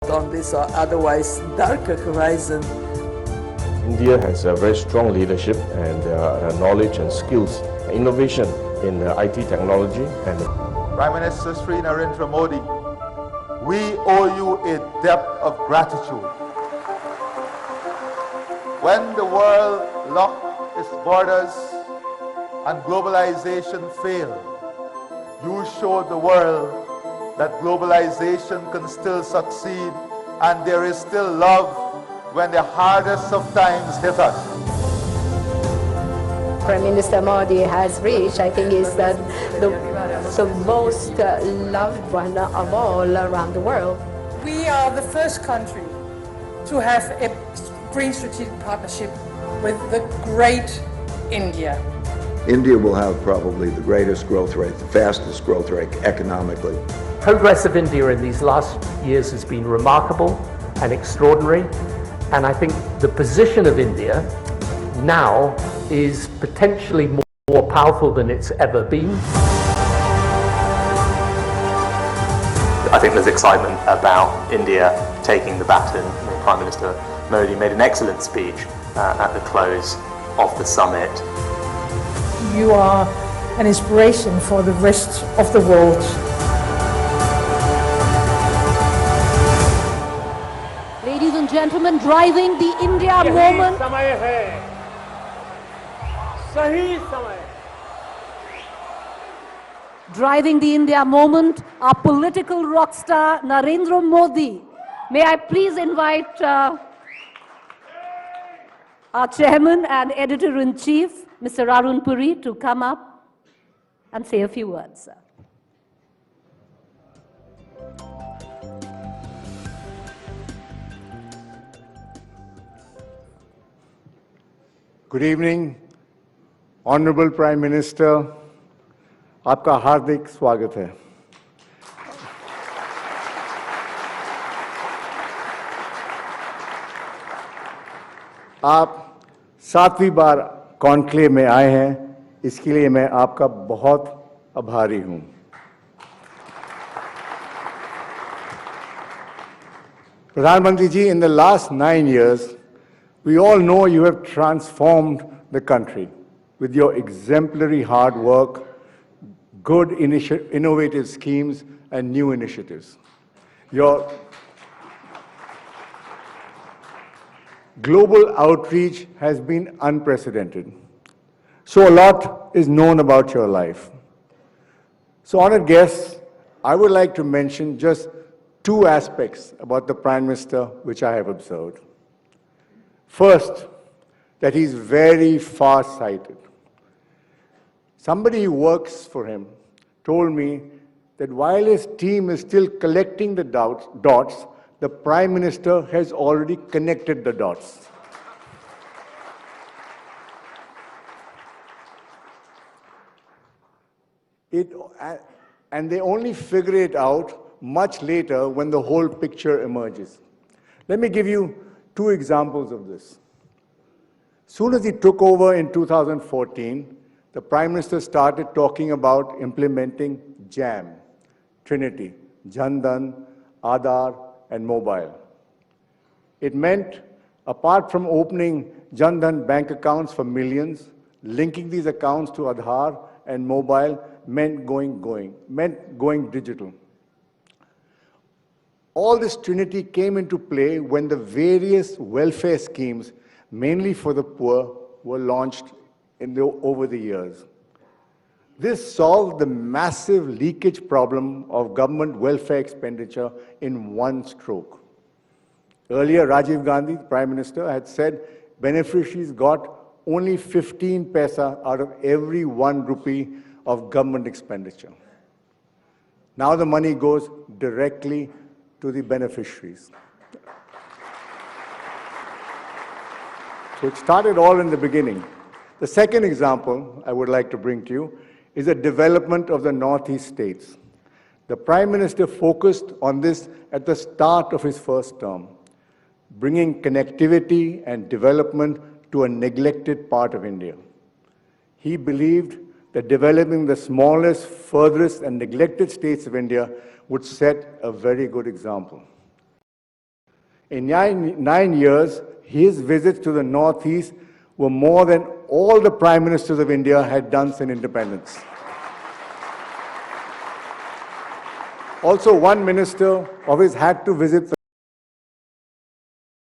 on this or otherwise darker horizon. India has a very strong leadership and knowledge and skills, innovation in IT technology. And Prime Minister Sri Narendra Modi, we owe you a debt of gratitude. When the world locked its borders and globalization failed, you showed the world that globalization can still succeed and there is still love when the hardest of times hit us. Prime Minister Modi has reached, I think, is the most loved one of all around the world. We are the first country to have a green strategic partnership with the great India. India will have probably the greatest growth rate, the fastest growth rate economically. Progress of India in these last years has been remarkable and extraordinary, and I think the position of India now is potentially more powerful than it's ever been. I think there's excitement about India taking the baton. Prime Minister Modi made an excellent speech at the close of the summit. You are an inspiration for the rest of the world. Ladies and gentlemen, driving the India moment. Driving the India moment, our political rock star Narendra Modi. May I please invite our chairman and editor-in-chief, Mr. Arun Puri, to come up and say a few words, sir. Good evening, Honorable Prime Minister. आपका हार्दिक स्वागत है. आप 7वीं बार conclave में आए हैं, इसके लिए मैं आपका बहुत आभारी हूं. प्रधानमंत्री जी, in the last 9 years, we all know you have transformed the country with your exemplary hard work, good innovative schemes, and new initiatives. Your global outreach has been unprecedented. So a lot is known about your life. So, honored guests, I would like to mention just 2 aspects about the Prime Minister which I have observed. First, that he's very far-sighted. Somebody who works for him told me that while his team is still collecting the dots, the Prime Minister has already connected the dots. And they only figure it out much later when the whole picture emerges. Let me give you 2 examples of this. Soon as he took over in 2014, the Prime Minister started talking about implementing JAM, Trinity, Jan Dhan, Aadhaar, and mobile. It meant, apart from opening Jan Dhan bank accounts for millions, linking these accounts to Aadhaar and mobile meant going digital. All this Trinity came into play when the various welfare schemes, mainly for the poor, were launched over the years. This solved the massive leakage problem of government welfare expenditure in one stroke. Earlier, Rajiv Gandhi, the Prime Minister, had said beneficiaries got only 15 paisa out of every 1 rupee of government expenditure. Now the money goes directly to the beneficiaries. So it started all in the beginning. The second example I would like to bring to you is the development of the Northeast states. The Prime Minister focused on this at the start of his first term, bringing connectivity and development to a neglected part of India. He believed that developing the smallest, furthest, and neglected states of India would set a very good example. In 9 years, his visits to the Northeast were more than all the Prime Ministers of India had done since independence. Also, one minister of his had to visit the